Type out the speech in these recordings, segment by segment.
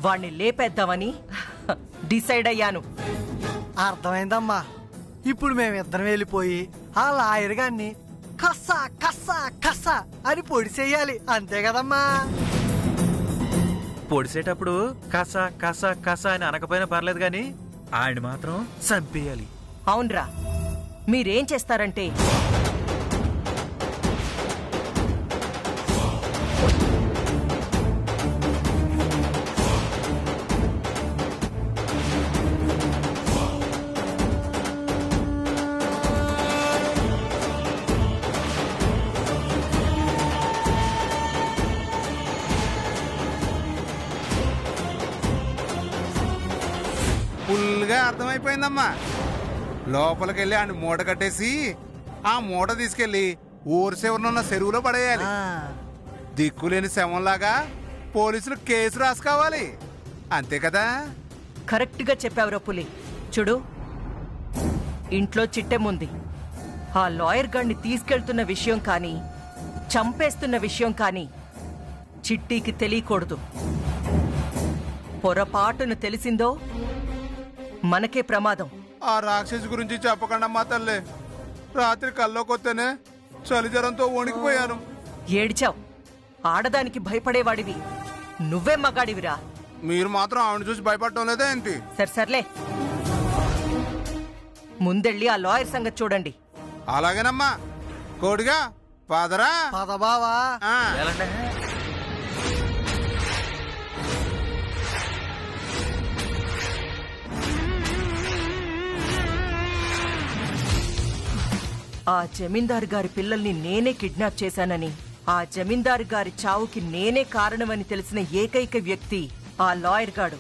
వాణ్ణి లేపేద్దామని డిసైడ్ అయ్యాను. అర్థమైందమ్మా. ఇప్పుడు మేమిద్దరం వెళ్ళిపోయి ఆ లాయర్ గారిని కస్సా కస్సా కస్సా అని పొడిసేయాలి, అంతే కదమ్మా? పొడిసేటప్పుడు కసా కసా కసా అని అనకపోయినా పర్లేదు గాని ఆయన మాత్రం చంపేయాలి. అవునరా, మీరేం చేస్తారంటే ఫుల్గా అర్థమైపోయిందమ్మా. లోపలికెళ్ళి ఆయన మూట కట్టేసి ఆ మూట తీసుకెళ్లి ఊరు చివరనున్న చెరువులో పడేయాలి. దిక్కులేని శవంలాగా పోలీసులు కేసు రాసుకోవాలి, అంతే కదా? కరెక్ట్ గా చెప్పావురా పులి. చూడు, ఇంట్లో చిట్టెముంది. ఆ లాయర్ గాడిని తీసుకెళ్తున్న విషయం కానీ చంపేస్తున్న విషయం కానీ చిట్టీకి తెలియకూడదు. పొరపాటును తెలిసిందో మనకే ప్రమాదం. ఆ రాక్షసి గురించి చెప్పకుండా మా తల్లి, రాత్రి కల్లోకొత్తేనే చలి జ్వరంతో వణికిపోయాను. ఏడ్చావు. ఆడదానికి భయపడేవాడివి నువ్వే మగాడివిరా. మీరు మాత్రం ఆవిడ చూసి భయపడటం లేదా ఏంటి? సర్లే, ముందెళ్ళి ఆ లాయర్ సంగతి చూడండి. అలాగేనమ్మా. కోడిగా పాదరా. పద బావా. ఆ జమీందారు గారి పిల్లల్ని నేనే కిడ్నాప్ చేశానని, ఆ జమీందారు గారి చావుకి నేనే కారణమని తెలిసిన ఏకైక వ్యక్తి ఆ లాయర్ గాడు.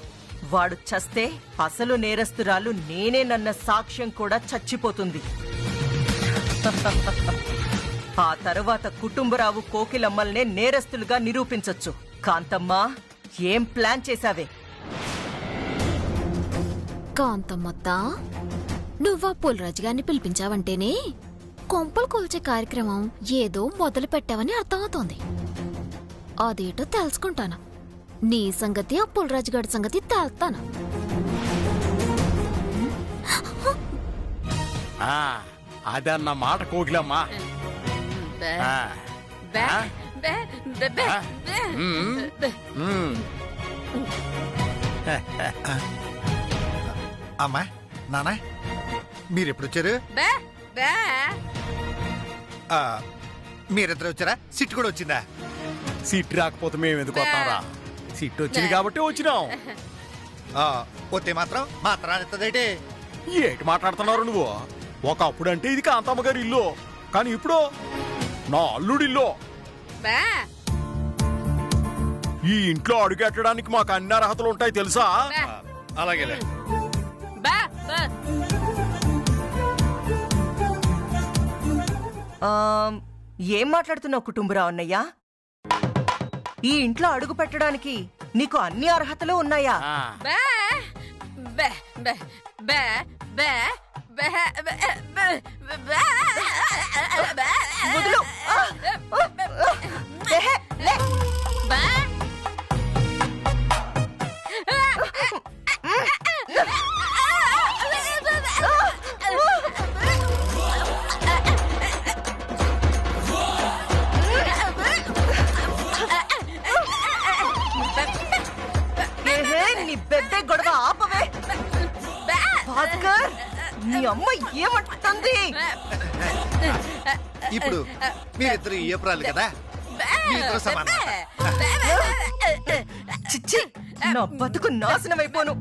వాడు చస్తే అసలు నేరస్తురాలు నేనేనన్న సాక్ష్యం కూడా చచ్చిపోతుంది. ఆ తర్వాత కుటుంబరావు కోకిలమ్మల్నే నేరస్తులుగా నిరూపించొచ్చు. కాంతమ్మా, ఏం ప్లాన్ చేశావే? కాంతమ్మత్తా, నువ్వా పుల్రాజు గారిని పిలిపించావంటేనే కొంపలు కూల్చే కార్యక్రమం ఏదో మొదలు పెట్టావని అర్థమవుతోంది. అదేటో తెలుసుకుంటాను. నీ సంగతి ఆ పుల్రాజు గారి సంగతి తేల్తాను. అదన్న మాట కోకిలమ్మా. అమ్మా, నాన్న, మీరెప్పుడొచ్చారు? మీరిద్దరు వచ్చారా? సిట్ కూడా వచ్చిందా? సిట్ రాకపోతే మేము ఎందుకు వస్తాంరా? సిట్ వచ్చింది కాబట్టి వచ్చినాం. పోతే మాత్రం మాత్రాన్నిస్తుందేంటి? ఏంటి మాట్లాడుతున్నారు నువ్వు? ఒకప్పుడు అంటే ఇది కాంతమ్మ గారి ఇల్లు, కానీ ఇప్పుడు నా అల్లుడి ఇల్లు. ఈ ఇంట్లో అడుగెట్టడానికి మాకు అన్ని అర్హతలు ఉంటాయి తెలుసా? అలాగేలే. ఏం మాట్లాడుతున్నావు కుటుంబరావు అన్నయ్య? ఈ ఇంట్లో అడుగు పెట్టడానికి నీకు అన్ని అర్హతలు ఉన్నాయా? వదులు. నీ బెబ్బే గొడవ ఆపవే భాస్కర్. నీ అమ్మ ఏమంటుంది? ఇప్పుడు మీరిద్దరు ఏప్రాలు కదా, మీరిద్దరు సమానం. చిచ్చి, నా బతుకు నాశనమైపోను.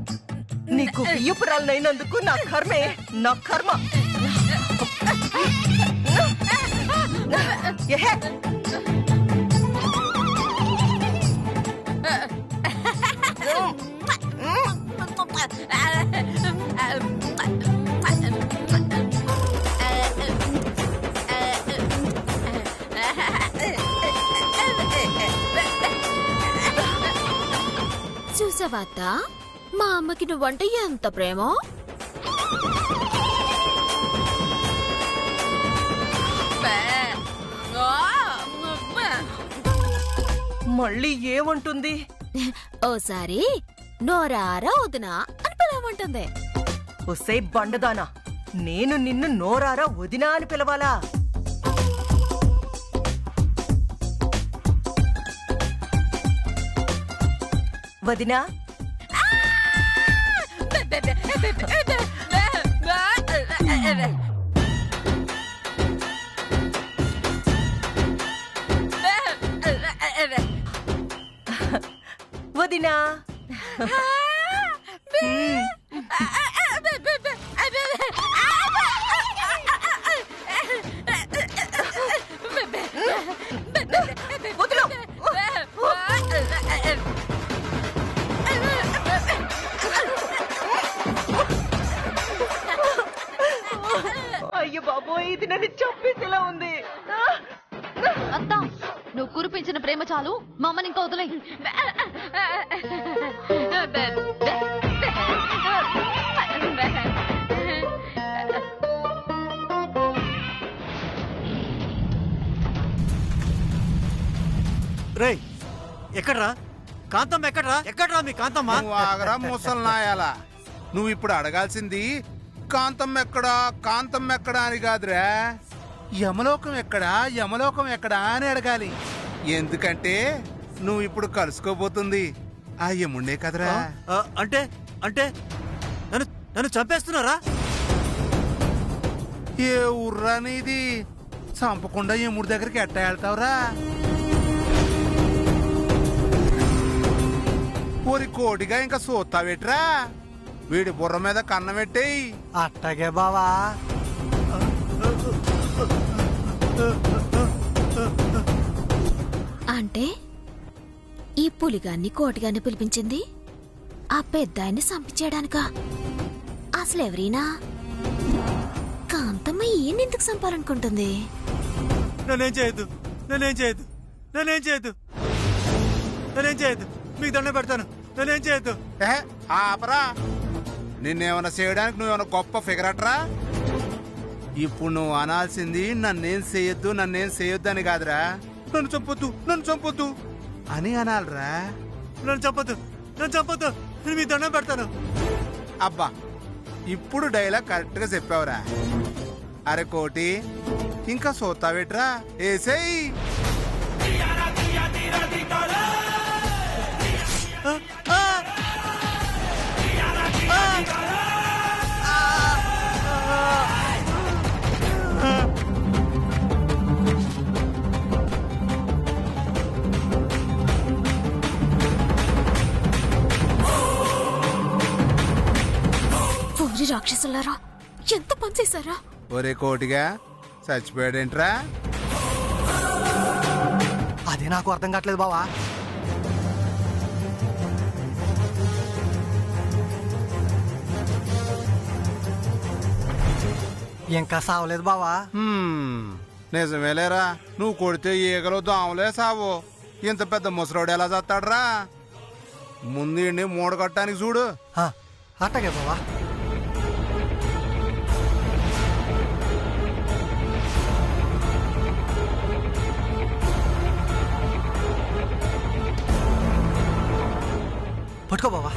నీకు బియ్యపురాలనైనందుకు నా కర్మే, నా కర్మ. చూసావాత మా అమ్మకి నువ్వంటే ఎంత ప్రేమో. మళ్ళీ ఏమంటుంది? ఓసారి నోరారా వదినా అని పిలవమంటుంది. ఒసే బండదానా, నేను నిన్ను నోరారా వదినా అని పిలవాలా? వదినా, వదినా. వదిలో. అయ్యో బాబోయ్, ఇది నన్ను చంపేసేలా ఉంది. అత్త, నువ్వు కురిపించిన ప్రేమ చాలు, మా అమ్మని ఇంకా వదిలేయ్. రేయ్, ఎక్కడ్రా కాంతమ్మ? ఎక్కడ్రా మీ కాంతమ్మ? నువ్వు ఆగరా ముసలి నాయాలా. నువ్వు ఇప్పుడు అడగాల్సింది కాంతమ్మ ఎక్కడా, కాంతమ్మ ఎక్కడా అని కాదురా, యమలోకం ఎక్కడా, యమలోకం ఎక్కడా అని అడగాలి. ఎందుకంటే నువ్వు ఇప్పుడు కలుసుకోబోతుంది ఆ యముండే కదరా. అంటే అంటే నన్ను చంపేస్తున్నారా? ఏ ఊర్రా నీది? చంపకుండా యముడి దగ్గరికి ఎట్టా వెళ్తావురా? ఓరి కోడిగా ఇంకా సూత్తావేట్రా? వీడి బుర్ర మీద కన్నం పెట్టేయి. అట్టగే బావా. అంటే ఈ పులిగాన్ని కోటిగాన్ని పిలిపించింది ఆ పెద్దాయన్ని సంపించేయడానికా? అసలు ఎవరైనా కాంతమ్మ ఈయనెందుకు చంపాలనుకుంటుంది? నన్నేం చేయొద్దు, నన్నేం చేయొద్దు, నన్నేం చేయొద్దు, నన్నేం చేయొద్దు, మీకు దండం పెడతాను, నన్నేం చేయొద్దు. ఆపరా, నిన్నేమన్నా చేయడానికి నువ్వేమన్నా గొప్ప ఫిగర్ అట్రా? ఇప్పుడు నువ్వు అనాల్సింది నన్నేం చేయొద్దు, నన్నేం చేయొద్దు అని కాదురా, నన్ను చంపొద్దు, నన్ను చంపొద్దు అని అనాలరా. నన్ను చంపొద్దు, నన్ను చంపొద్దు, నేను మీ దండం పెడతాను. అబ్బా, ఇప్పుడు డైలాగ్ కరెక్ట్ గా చెప్పావురా. అరే కోటి, ఇంకా సోతావేట్రా? ఏసేయ్. ఊరి రాక్షసులారా, ఎంత పని చేశారా? ఒరే కోటిగా, చచ్చిపోయాడేంట్రా? అదే నాకు అర్థం కావట్లేదు బావా. ఇంకా సావలేదు బావా. నిజమేలేరా, నువ్వు కొడితే ఈగలు దోమలే సావు. ఇంత పెద్ద ముసలోడు ఎలా చస్తాడ్రా? ముందు ఈడ్ని మూడ కట్టడానికి చూడు. అట్టగే బావా. పట్టుకో బావా.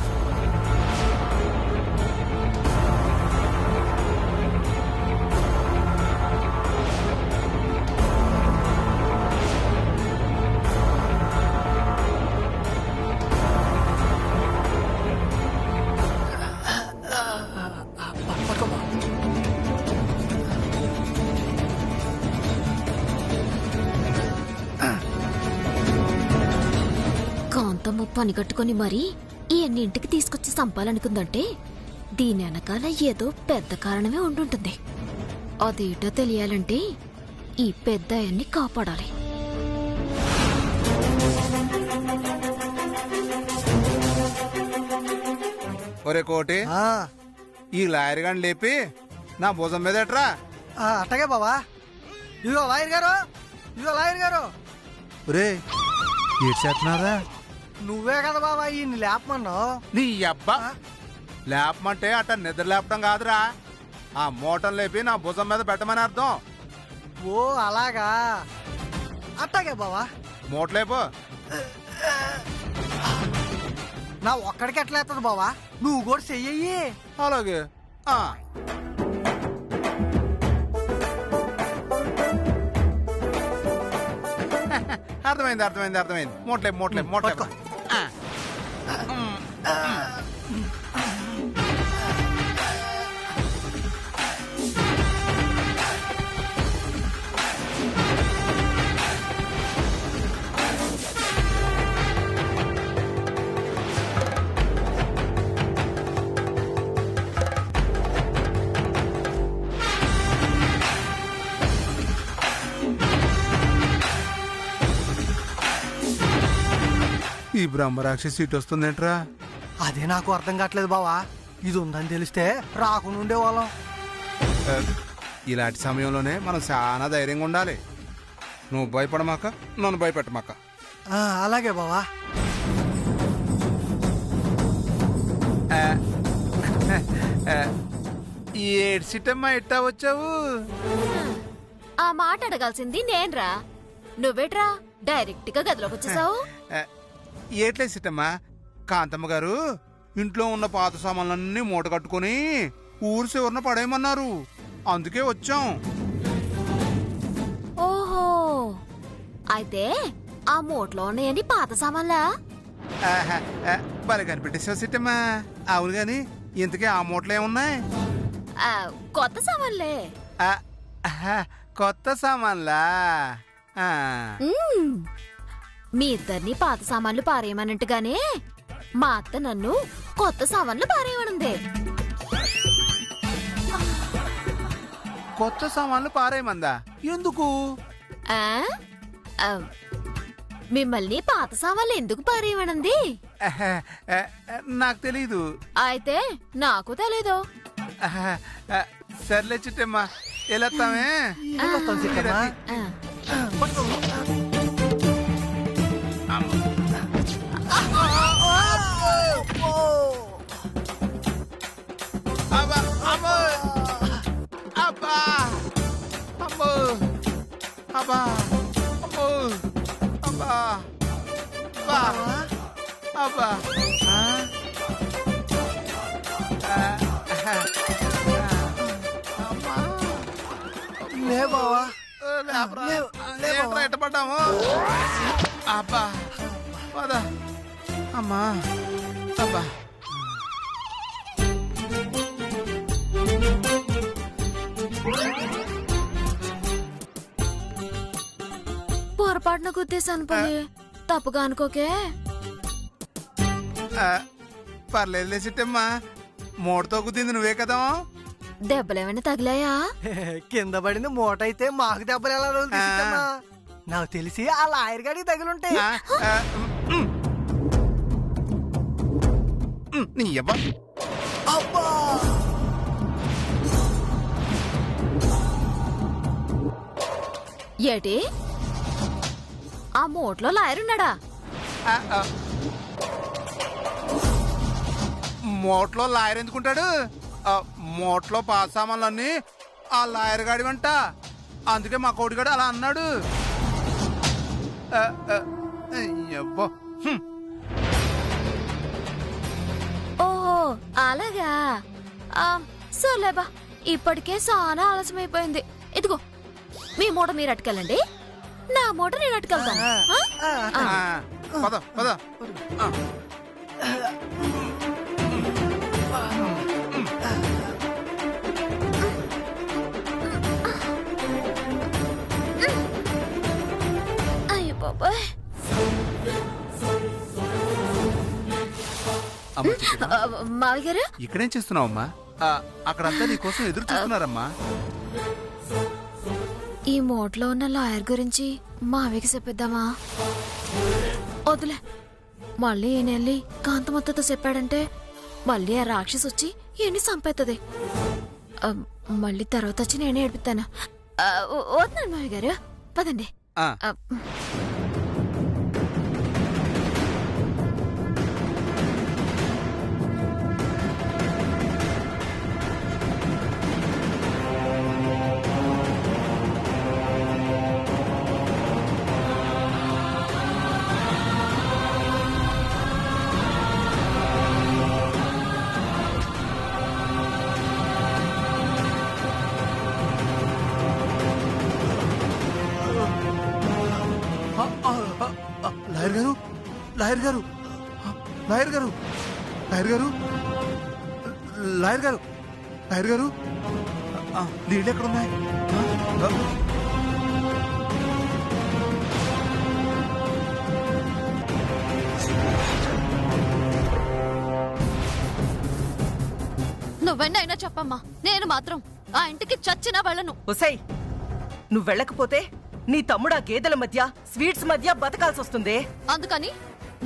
కాంతమ్మ పని కట్టుకుని మరీ ఈ అన్నింటికి తీసుకొచ్చి చంపాలనుకుందంటే దీని వెనకాల ఏదో పెద్ద కారణమే ఉండుంటుంది. అదేటో తెలియాలంటే ఈ పెద్దాయన్ని కాపాడాలి. ఒరే కోటి, ఈ లాయర్ గాని లేపి నా భుజం మీద ఎట్రా. అట్టగే బావా. ఇదిగో లాయర్ గారు, ఇదిగో లాయర్ గారు. ఒరే, ఏడ్చేస్తున్నారా? నువ్వే కదా బావా ఈయన్ని లేపమన్నావు. నీ అబ్బా, లేపమంటే అట్ట నిద్ర లేపటం కాదురా, ఆ మూటం లేపి నా భుజం మీద పెట్టమని అర్థం. ఓ అలాగా, అట్టాగే బావా. మూటలేపు. నా ఒక్కడికి ఎట్లా ఎత్తది బావా, నువ్వు కూడా చెయ్యి. అలాగే. అర్థమైంది అర్థమైంది అర్థమైంది. మోట్లే పట్టుకో. ఈ బ్రహ్మరాక్షసి సీట్ వస్తుందేంట్రా? అదే నాకు అర్థం కావట్లేదు బావా. ఇది ఉందని తెలిస్తే రాకుండా ఉండేవాళ్ళం. ఇలాంటి సమయంలోనే మనం చాలా ధైర్యంగా ఉండాలి. నువ్వు భయపడమాక, నన్ను భయపెట్టమాక. అలాగే బావా. ఏడు సిట్టమ్మా ఎట్టా వచ్చావు? ఆ మాట అడగాల్సింది నేన్రా, నువ్వేట్రా డైరెక్ట్ గా గదిలోకి వచ్చేసావు? ఏట్లే సిట్టమ్మా, కాంతమ్మ గారు ఇంట్లో ఉన్న పాత సామాన్లన్నీ మూట కట్టుకుని ఊరు చివరన పడేయమన్నారు, అందుకే వచ్చాం. ఓహో, అయితే ఆ మూటలో ఉన్నాయండి పాత సామాన్లా? భలే కనిపెట్టేసావు సిట్టమ్మా. అవును గాని ఇంతకీ ఆ మూటలు ఏమున్నాయి? కొత్త సామాన్లే. కొత్త సామాన్లా? మీ ఇద్దరిని పాత సామాన్లు పారేయమన్నట్టుగానే మా అత్త నన్ను కొత్త సామాన్లు పారేయమనుంది. కొత్త సామాన్లు పారేయమందా? ఎందుకు? మిమ్మల్ని పాత సామాన్లు ఎందుకు పారేయమనుంది? నాకు తెలీదు. అయితే నాకు తెలీదు. సర్లే చిట్టమ్మా, వెళ్ళొస్తామే. లే బావా, ఎట్టపడ్డాము. అబ్బా పద అమ్మా. అబ్బా పొరపాటున గుద్దేశాను పోయి, తప్పుగా అనుకోకే. పర్లేదులే చిట్టమ్మా, మూటతో కుదింది నువ్వే కదా. దెబ్బలేమైనా తగిలాయా? కింద పడింది మూట అయితే మాకు దెబ్బలు ఎలా తగులుతాయమ్మా? నాకు తెలిసి ఆ లాయర్ గాడికి తగులుంటాయి. అబ్బా, ఏటి ఆ మూటలో లాయరున్నాడా? మూటలో లాయర్ ఎందుకుంటాడు? మూటలో పాత సామాన్లన్నీ ఆ లాయర్ గాడి వంట, అందుకే మా కోడిగాడు అలా అన్నాడు. ఓహో అలాగా. సర్లేబా, ఇప్పటికే చాలా ఆలస్యమైపోయింది. ఇదిగో మీ మూట మీరు అట్టుకెళ్ళండి, నా మూట నేను అట్టుకెళ్తాను. పద పద. అయ్యో బాబాయ్. మావి గారు ఇక్కడేం చేస్తున్నావమ్మా? అక్కడంతా నీ కోసం ఎదురు చూస్తున్నారమ్మా. ఈ మూటలో ఉన్న లాయర్ గురించి మావికి చెప్పిద్దామా? వద్దులే, మళ్ళీ ఈయనెళ్ళి కాంతమత్తతో చెప్పాడంటే మళ్ళీ ఆ రాక్షసి వచ్చి ఈయన్ని చంపేస్తుంది. మళ్ళీ తర్వాత వచ్చి నేనే ఏడిపిస్తాను. వద్దండి మావి గారు, పదండి. లాయర్ గారు లాయర్ గారు లాయర్ గారు లాయర్ గారు లాయర్ గారు లాయర్ గారు నీళ్ళు ఎక్కడున్నాయి? నువ్వెన్నైనా చెప్పమ్మా, నేను మాత్రం ఆ ఇంటికి చచ్చినా వెళ్ళను. ఒసై, నువ్వు వెళ్ళకపోతే నీ తమ్ముడు ఆ గేదెల మధ్య స్వీట్స్ మధ్య బతకాల్సి వస్తుంది. అందుకని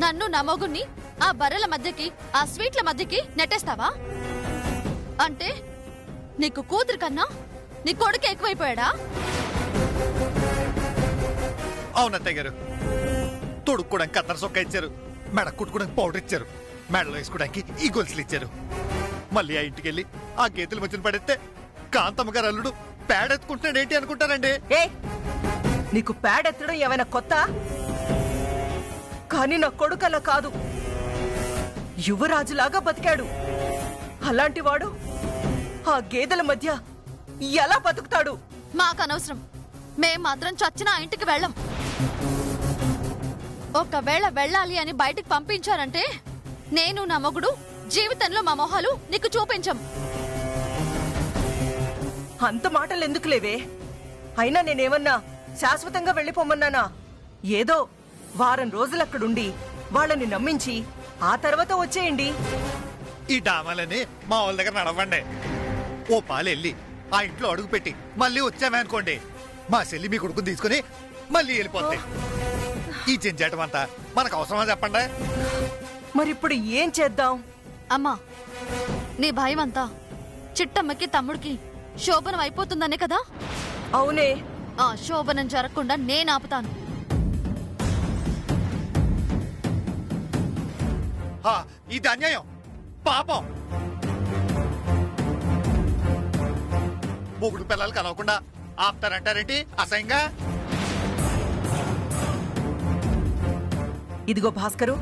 నన్ను నా మొగుణ్ణి ఆ బర్రెల మధ్యకి ఆ స్వీట్ల మధ్యకి నెట్టేస్తావా? అంటే నీకు కూతురు కన్నా నీ కొడుకు ఎక్కువైపోయాడా? అవునత్తయ్య గారు, తొడుక్కోడానికి కత్తర సొక్క ఇచ్చారు, మెడ కుట్టుకోవడానికి పౌడర్ ఇచ్చారు, మెడలో వేసుకోవడానికి ఈ గొలుసులు ఇచ్చారు. మళ్ళీ ఆ ఇంటికి వెళ్ళి ఆ గేతుల మధ్యన పడేస్తే కాంతమ్మ గారు అల్లుడు పేడెత్తుకుంటున్నాడు ఏంటి అనుకుంటారండి. ఏ, నీకు పేడెత్తడం ఏమైనా కొత్త? కానీ నా కొడుకలా కాదు, యువరాజులాగా బతికాడు. అలాంటి వాడు ఆ గేదెల మధ్య ఎలా బతుకుతాడు? మాకనవసరం, మేం మాత్రం చచ్చిన ఆ ఇంటికి వెళ్ళం. ఒకవేళ వెళ్ళాలి అని బయటికి పంపించారంటే నేను నా మొగుడు జీవితంలో మా మొహాలు నీకు చూపించం. అంత మాటలు ఎందుకు లేవే? అయినా నేనేమన్నా శాశ్వతంగా వెళ్ళిపోమన్నానా? ఏదో వారం రోజులక్కడుండి వాళ్ళని నమ్మించి ఆ తర్వాత వచ్చేయండి. ఈ డామాలని మా వాళ్ళ దగ్గర నడవండి. ఓ పాలు వెళ్ళి ఆ ఇంట్లో అడుగు పెట్టి మళ్ళీ వచ్చామే అనుకోండి, మా చెల్లి మీ కొడుకుని తీసుకుని మళ్ళీ వెళ్ళిపోతాయి. ఈ జంజాటం అంతా మనకు అవసరమా చెప్పండి? మరిప్పుడు ఏం చేద్దాం? అమ్మా, నీ భయం అంతా చిట్టమ్మకి తమ్ముడికి శోభనం అయిపోతుందనే కదా? అవునే, ఆ శోభనం జరగకుండా నేను ఆపుతాను. ఇది అన్యాయం, పాపం. మొగుడు పిల్లలు కలవకుండా ఆపుతారంటారేంటి అసహ్యంగా? ఇదిగో భాస్కరు,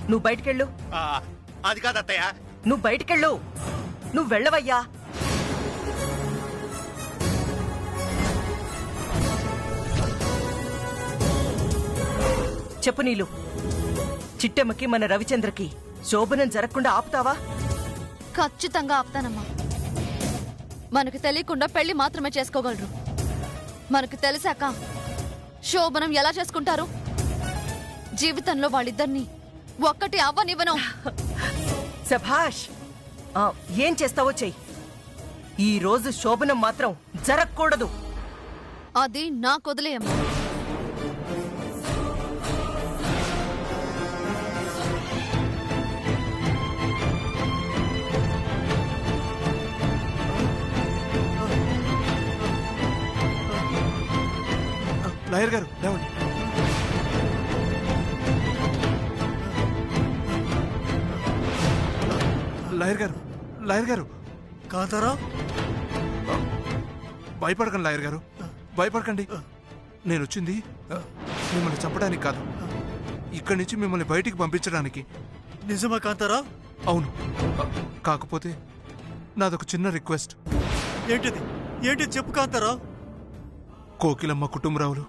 నువ్వు బయటికెళ్ళు. అది కాదు అత్తయ్య. నువ్వు బయటికెళ్ళు. నువ్వు వెళ్ళవయ్యా. చెప్పు నీలు, చిట్టెమ్మకి మన రవిచంద్రకి శోభనం జరగకుండా ఆపుతావా? ఖచ్చితంగా ఆపుతానమ్మా. మనకు తెలియకుండా పెళ్లి మాత్రమే చేసుకోగలరు. మనకు తెలిసాక శోభనం ఎలా చేసుకుంటారు? జీవితంలో వాళ్ళిద్దరినీ ఒక్కటి అవ్వనివ్వను. సభాష్, ఏం చేస్తావో చెయ్యి. ఈ రోజు శోభనం మాత్రం జరగకూడదు. అది నాకు వదిలేయమ్మా. లాయర్ గారు లేవండి. లాయర్ గారు లాయర్ గారు కాంతారావు, భయపడకండి లాయర్ గారు, భయపడకండి. నేను వచ్చింది మిమ్మల్ని చంపడానికి కాదు, ఇక్కడి నుంచి మిమ్మల్ని బయటికి పంపించడానికి. నిజమా కాంతారావు? అవును, కాకపోతే నాదొక చిన్న రిక్వెస్ట్. ఏంటిది? ఏంటి చెప్పు కాంతారావు. కోకిలమ్మ కుటుంబరావులు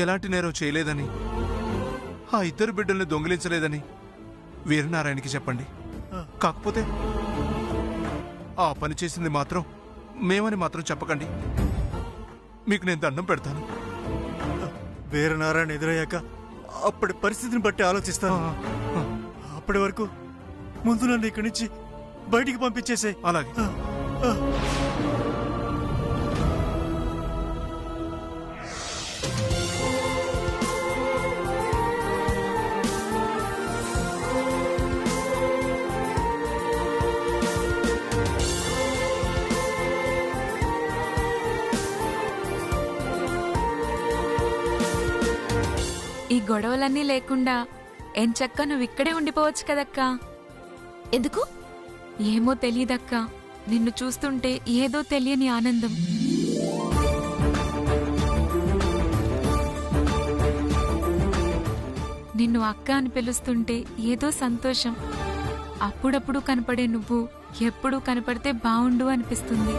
ఎలాంటి నేరం చేయలేదని, ఆ ఇద్దరు బిడ్డల్ని దొంగిలించలేదని వీరనారాయణకి చెప్పండి. కాకపోతే ఆ పని చేసింది మాత్రం మేమని మాత్రం చెప్పకండి. మీకు నేను దండం పెడతాను. వీరనారాయణ ఎదురయ్యాక అప్పటి పరిస్థితిని బట్టి ఆలోచిస్తాను. అప్పటి వరకు ముందు నన్ను ఇక్కడి నుంచి బయటికి పంపించేసాయి. అలాగే. ఈ గొడవలన్నీ లేకుండా ఎంచక్క నువ్వు ఇక్కడే ఉండిపోవచ్చు కదక్కా. ఎందుకు? ఏమో తెలియదక్కా, నిన్ను చూస్తుంటే ఏదో తెలియని ఆనందం. నిన్ను అక్క అని పిలుస్తుంటే ఏదో సంతోషం. అప్పుడప్పుడు కనపడే నువ్వు ఎప్పుడూ కనపడితే బావుండు అనిపిస్తుంది.